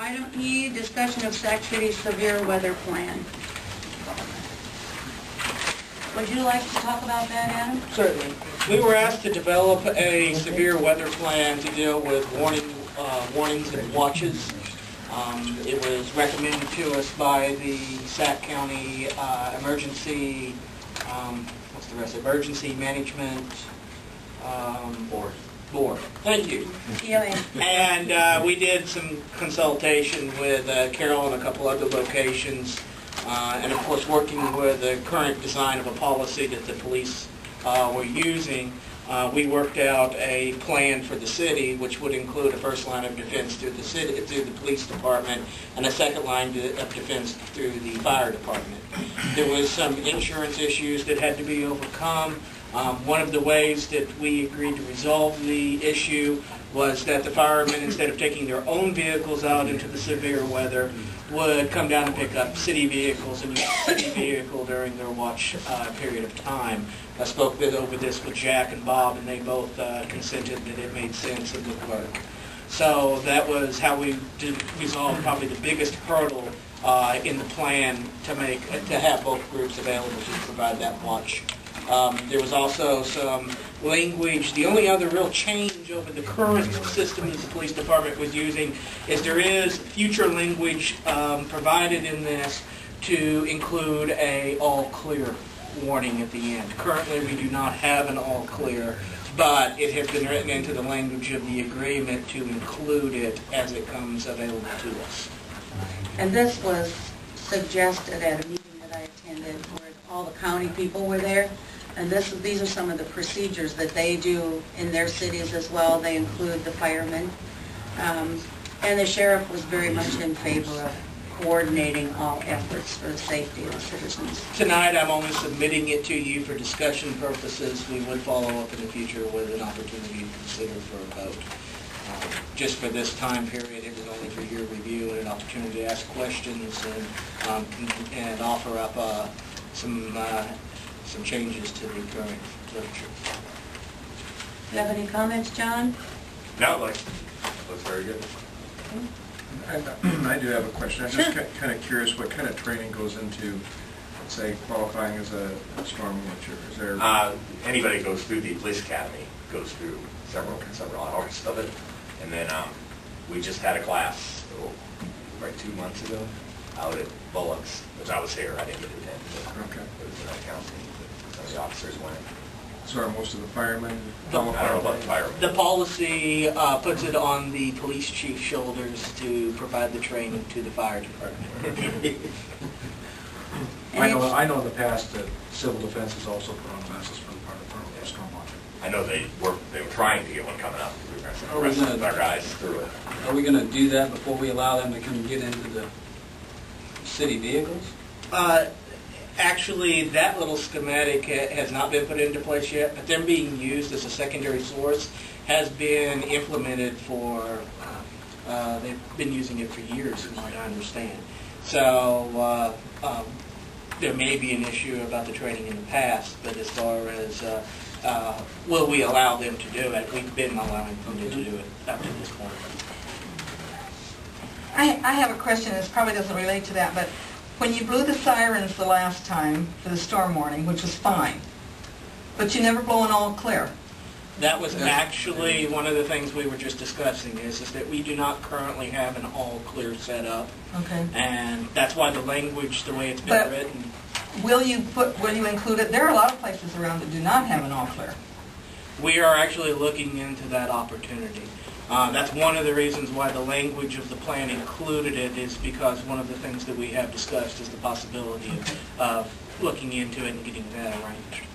Item E, discussion of Sac City severe weather plan. Would you like to talk about that, Adam? Certainly. We were asked to develop a severe weather plan to deal with warnings and watches. It was recommended to us by the Sac County Emergency, Emergency Management Board. Thank you. EOA. And we did some consultation with Carol and a couple other locations, and of course working with the current design of a policy that the police were using. We worked out a plan for the city, which would include a first line of defense through the city, through the police department, and a second line of defense through the fire department. There was some insurance issues that had to be overcome. One of the ways that we agreed to resolve the issue was that the firemen, instead of taking their own vehicles out into the severe weather, would come down and pick up city vehicles and use the city vehicle during their watch period of time. I spoke over this with Jack and Bob, and they both consented that it made sense and would work. So that was how we did resolve probably the biggest hurdle in the plan to have both groups available to provide that watch. There was also some language. The only other real change over the current system that the police department was using is there is future language provided in this to include a all clear warning at the end. Currently we do not have an all clear, but it has been written into the language of the agreement to include it as it comes available to us. And this was suggested at a meeting that I attended where all the county people were there. And these are some of the procedures that they do in their cities as well. They include the firemen. And the sheriff was very much in favor of coordinating all efforts for the safety of the citizens. Tonight I'm only submitting it to you for discussion purposes. We would follow up in the future with an opportunity to consider for a vote. Just for this time period, it was only for your review and an opportunity to ask questions and offer up some changes to the current literature. Do you have any comments, John? No, looks very good. I do have a question. I'm just kind of curious what kind of training goes into, let's say, qualifying as a storm watcher. Is there Anybody that goes through the police academy goes through several hours of it, and then we just had a class right 2 months ago out at Bullocks, which I was here. I didn't get to attend. Okay. It was an accounting. Some of the officers went. So are most of the firemen I don't know about the firemen. The policy puts it on the police chief's shoulders to provide the training to the fire department. I know in the past that civil defense has also put on classes for the fire department for storm watching. I know they were trying to get one coming up. Are we gonna- Our guys through it. Are we going to do that before we allow them to come get into the city vehicles? Actually, that little schematic has not been put into place yet, but them being used as a secondary source has been implemented for, they've been using it for years, from what I understand. So there may be an issue about the training in the past, but as far as will we allow them to do it, we've been allowing them to do it up to this point. I have a question. This probably doesn't relate to that, but when you blew the sirens the last time for the storm warning, which was fine, but you never blow an all clear. That was actually one of the things we were just discussing is that we do not currently have an all clear set up. Okay. And that's why the language, the way it's been But written. will you include it? There are a lot of places around that do not have an all clear. We are actually looking into that opportunity. That's one of the reasons why the language of the plan included it is because one of the things that we have discussed is the possibility of looking into it and getting that arranged.